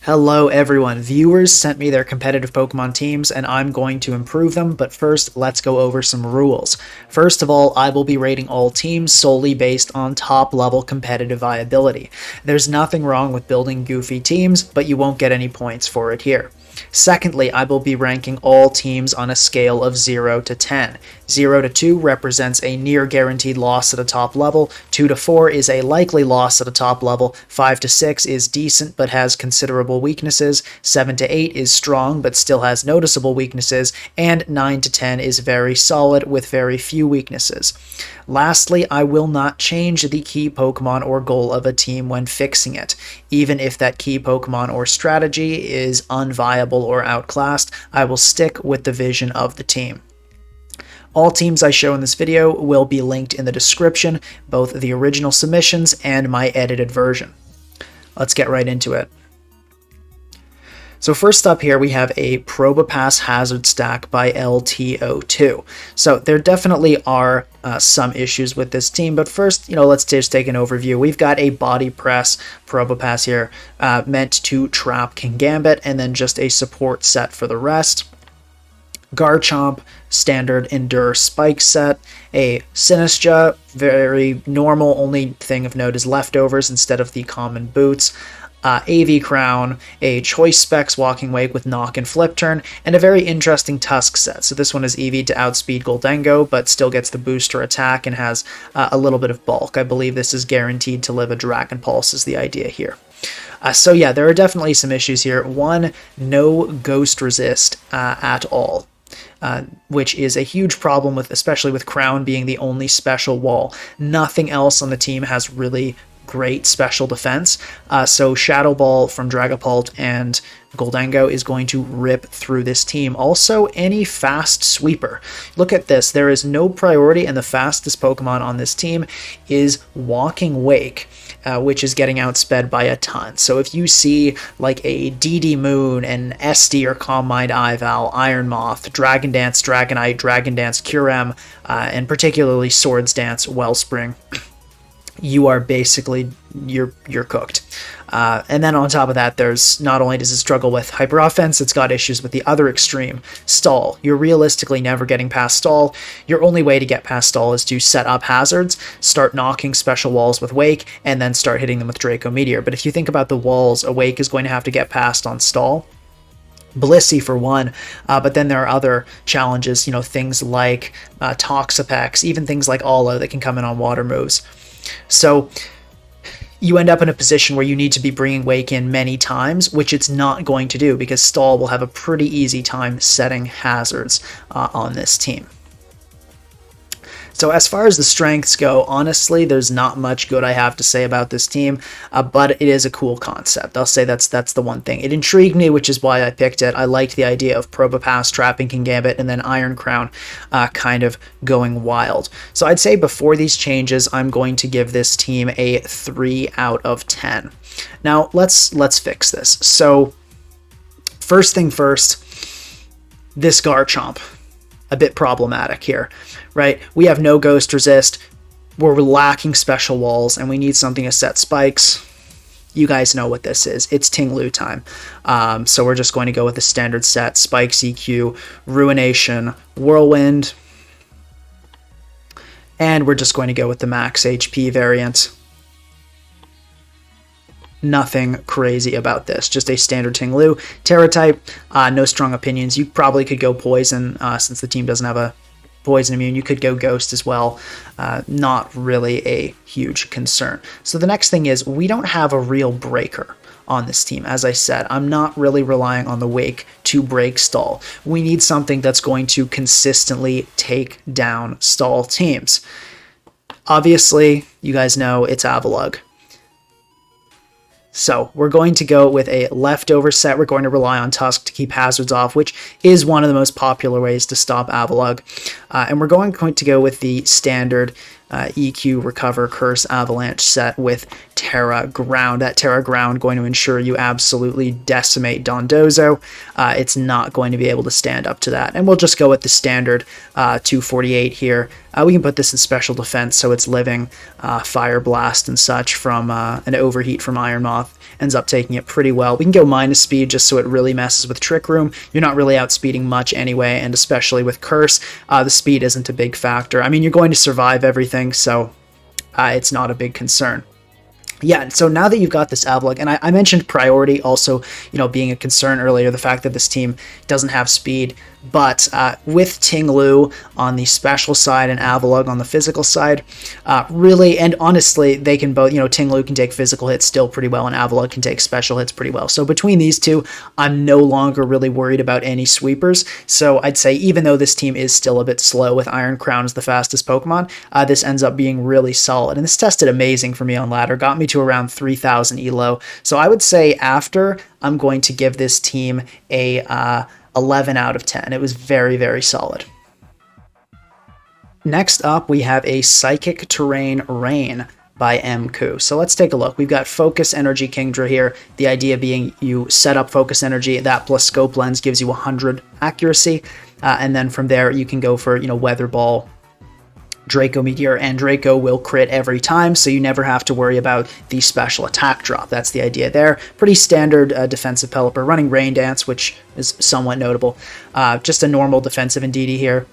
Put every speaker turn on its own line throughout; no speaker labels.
Hello everyone, viewers sent me their competitive Pokemon teams and I'm going to improve them, but first let's go over some rules. First of all, I will be rating all teams solely based on top level competitive viability. There's nothing wrong with building goofy teams, but you won't get any points for it here. Secondly, I will be ranking all teams on a scale of 0 to 10. 0 to 2 represents a near guaranteed loss at a top level, 2 to 4 is a likely loss at a top level, 5 to 6 is decent but has considerable weaknesses, 7 to 8 is strong but still has noticeable weaknesses, and 9 to 10 is very solid with very few weaknesses. Lastly, I will not change the key Pokemon or goal of a team when fixing it. Even if that key Pokemon or strategy is unviable or outclassed, I will stick with the vision of the team. All teams I show in this video will be linked in the description, both the original submissions and my edited version. Let's get right into it. So first up here we have a Probopass Hazard stack by LTO2. So there definitely are some issues with this team, but first, let's just take an overview. We've got a Body Press Probopass here meant to trap Kingambit, and then just a support set for the rest. Garchomp, standard Endure Spike set, a Sinistcha, very normal, only thing of note is leftovers instead of the common boots. AV Crown, a Choice Specs Walking Wake with Knock and Flip Turn, and a very interesting Tusk set. So this one is EV to outspeed Gholdengo, but still gets the booster attack and has a little bit of bulk. I believe this is guaranteed to live a Dragon Pulse is the idea here. So yeah, there are definitely some issues here. One, no Ghost Resist at all. Which is a huge problem especially with Crown being the only special wall. Nothing else on the team has really great special defense, so Shadow Ball from Dragapult and Gholdengo is going to rip through this team. Also, any fast sweeper. Look at this, there is no priority, and the fastest Pokemon on this team is Walking Wake, which is getting outsped by a ton. So if you see like a DD Moon, an SD or Calm Mind Ival, Iron Moth, Dragon Dance, Dragonite, Dragon Dance, Kyurem, and particularly Swords Dance, Wellspring, you are basically, you're cooked. And then on top of that, there's not only does it struggle with hyper offense, it's got issues with the other extreme, Stall. You're realistically never getting past Stall. Your only way to get past Stall is to set up hazards, start knocking special walls with Wake, and then start hitting them with Draco Meteor. But if you think about the walls a Wake is going to have to get past on Stall, Blissey for one, but then there are other challenges, things like Toxapex, even things like Ala that can come in on water moves. So you end up in a position where you need to be bringing Wake in many times, which it's not going to do because Stall will have a pretty easy time setting hazards on this team. So as far as the strengths go, honestly, there's not much good I have to say about this team, but it is a cool concept. I'll say that's the one thing. It intrigued me, which is why I picked it. I liked the idea of Probopass trapping Kingambit and then Iron Crown kind of going wild. So I'd say before these changes, I'm going to give this team a 3 out of 10. Now, let's fix this. So first thing first, this Garchomp. A bit problematic here, right? We have no Ghost Resist, we're lacking special walls, and we need something to set spikes. You guys know what this is. It's Ting-Lu time. So we're just going to go with the standard set, Spikes EQ, Ruination, Whirlwind, and we're just going to go with the max HP variant. Nothing crazy about this, just a standard Ting-Lu. Terra type, no strong opinions. You probably could go Poison, since the team doesn't have a Poison immune. You could go Ghost as well. Not really a huge concern. So the next thing is, we don't have a real breaker on this team. As I said, I'm not really relying on the Wake to break Stall. We need something that's going to consistently take down Stall teams. Obviously, you guys know it's Avalugg. So we're going to go with a leftover set. We're going to rely on Tusk to keep hazards off, which is one of the most popular ways to stop Avalugg. And we're going to go with the standard EQ, Recover, Curse, Avalanche set with Terra Ground. That Terra Ground going to ensure you absolutely decimate Dondozo. It's not going to be able to stand up to that. And we'll just go with the standard 248 here. We can put this in special defense so it's living Fire Blast and such from an Overheat from Iron Moth. ends up taking it pretty well. We can go minus speed just so it really messes with Trick Room. You're not really outspeeding much anyway, and especially with Curse, the speed isn't a big factor. I mean, you're going to survive everything, so it's not a big concern. Yeah, so now that you've got this Avalugg, and I mentioned priority also, being a concern earlier, the fact that this team doesn't have speed, but with Ting Lu on the special side and Avalugg on the physical side, really, and honestly, they can both, Ting Lu can take physical hits still pretty well, and Avalugg can take special hits pretty well. So between these two, I'm no longer really worried about any sweepers. So I'd say even though this team is still a bit slow with Iron Crown as the fastest Pokemon, this ends up being really solid. And this tested amazing for me on ladder, got me to around 3,000 elo. So I would say after, I'm going to give this team a 11 out of 10. It was very, very solid. Next up, we have a Psychic Terrain Rain by MKU. So let's take a look. We've got Focus Energy Kingdra here. The idea being you set up Focus Energy, that plus Scope Lens gives you 100 accuracy, and then from there you can go for, Weather Ball, Draco Meteor, and Draco will crit every time, so you never have to worry about the special attack drop. That's the idea there. Pretty standard defensive Pelipper, running Rain Dance, which is somewhat notable. Just a normal defensive Indeedee here.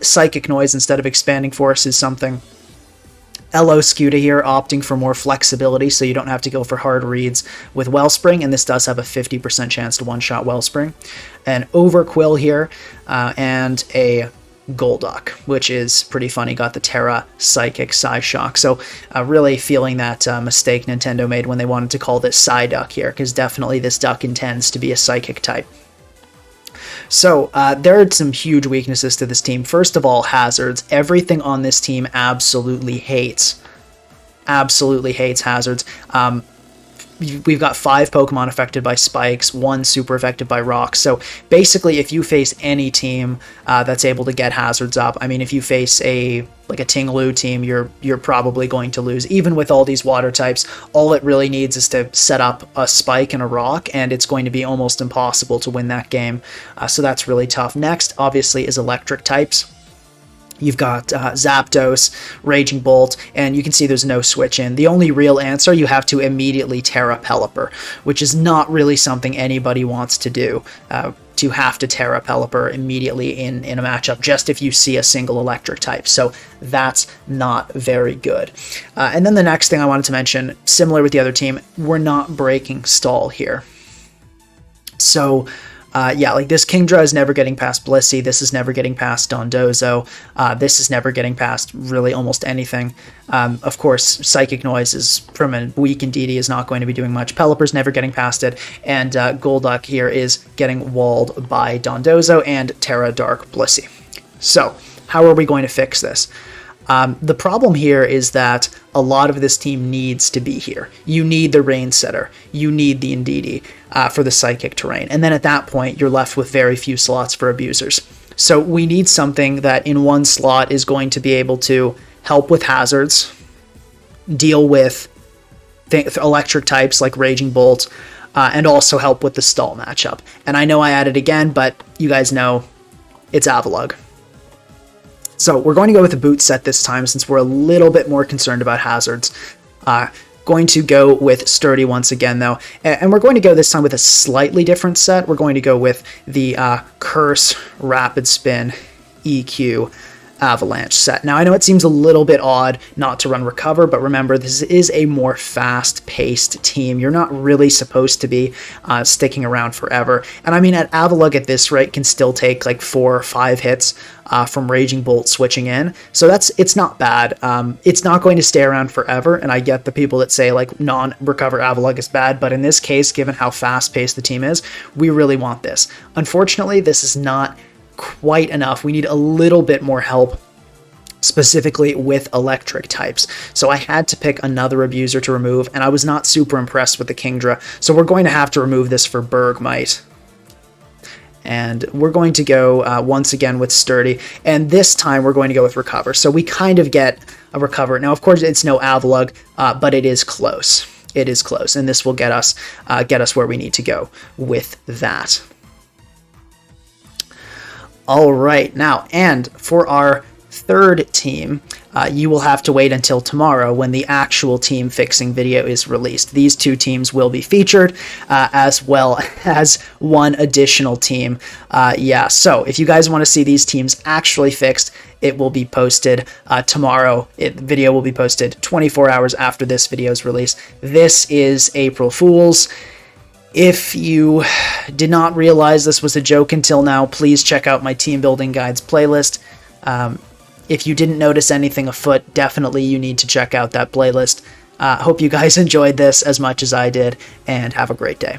Psychic Noise instead of Expanding Force is something. LO Scooter here, opting for more flexibility, so you don't have to go for hard reads with Wellspring, and this does have a 50% chance to one-shot Wellspring. An Overquill here, and a Golduck, which is pretty funny. Got the Terra Psychic Psyshock. So really feeling that mistake Nintendo made when they wanted to call this Psyduck here, because definitely this duck intends to be a Psychic type. So there are some huge weaknesses to this team. First of all, hazards. Everything on this team absolutely hates hazards. We've got 5 Pokemon affected by spikes, 1 super affected by rocks. So basically, if you face any team that's able to get hazards up, I mean, if you face a Ting Lu team, you're probably going to lose. Even with all these water types, all it really needs is to set up a spike and a rock, and it's going to be almost impossible to win that game. So that's really tough. Next, obviously, is electric types. You've got Zapdos, Raging Bolt, and you can see there's no switch in. The only real answer, you have to immediately Terra Pelipper, which is not really something anybody wants to do, to have to Terra Pelipper immediately in a matchup, just if you see a single electric type. So that's not very good. And then the next thing I wanted to mention, similar with the other team, we're not breaking stall here. So this Kingdra is never getting past Blissey, this is never getting past Dondozo, this is never getting past really almost anything. Of course, Psychic Noise is from a weak Indeedee is not going to be doing much. Pelipper's never getting past it, and Golduck here is getting walled by Dondozo and Terra Dark Blissey. So, how are we going to fix this? The problem here is that a lot of this team needs to be here. You need the Rain Setter. You need the Indeedee for the Psychic Terrain. And then at that point, you're left with very few slots for abusers. So we need something that in one slot is going to be able to help with hazards, deal with electric types like Raging Bolt, and also help with the stall matchup. And I know I added again, but you guys know it's Avalugg. So we're going to go with the boot set this time since we're a little bit more concerned about hazards. Going to go with Sturdy once again though, and we're going to go this time with a slightly different set. We're going to go with the Curse, Rapid Spin, EQ, Avalanche set. Now I know it seems a little bit odd not to run Recover, but remember this is a more fast-paced team. You're not really supposed to be sticking around forever. And I mean, at Avalugg at this rate can still take like 4 or 5 hits from Raging Bolt switching in. So it's not bad. It's not going to stay around forever, and I get the people that say like non-Recover Avalugg is bad, but in this case, given how fast-paced the team is, we really want this. Unfortunately, this is not quite enough. We need a little bit more help, specifically with electric types. So I had to pick another abuser to remove, and I was not super impressed with the Kingdra. So we're going to have to remove this for Bergmite. And we're going to go once again with Sturdy, and this time we're going to go with Recover. So we kind of get a Recover. Now, of course, it's no Avalugg, but it is close. It is close, and this will get us where we need to go with that. All right, now, and for our third team, you will have to wait until tomorrow when the actual team fixing video is released. These two teams will be featured, as well as one additional team. So if you guys want to see these teams actually fixed, it will be posted tomorrow. The video will be posted 24 hours after this video is released. This is April Fool's. If you did not realize this was a joke until now, please check out my Team Building Guides playlist. If you didn't notice anything afoot, definitely you need to check out that playlist. Hope you guys enjoyed this as much as I did, and have a great day.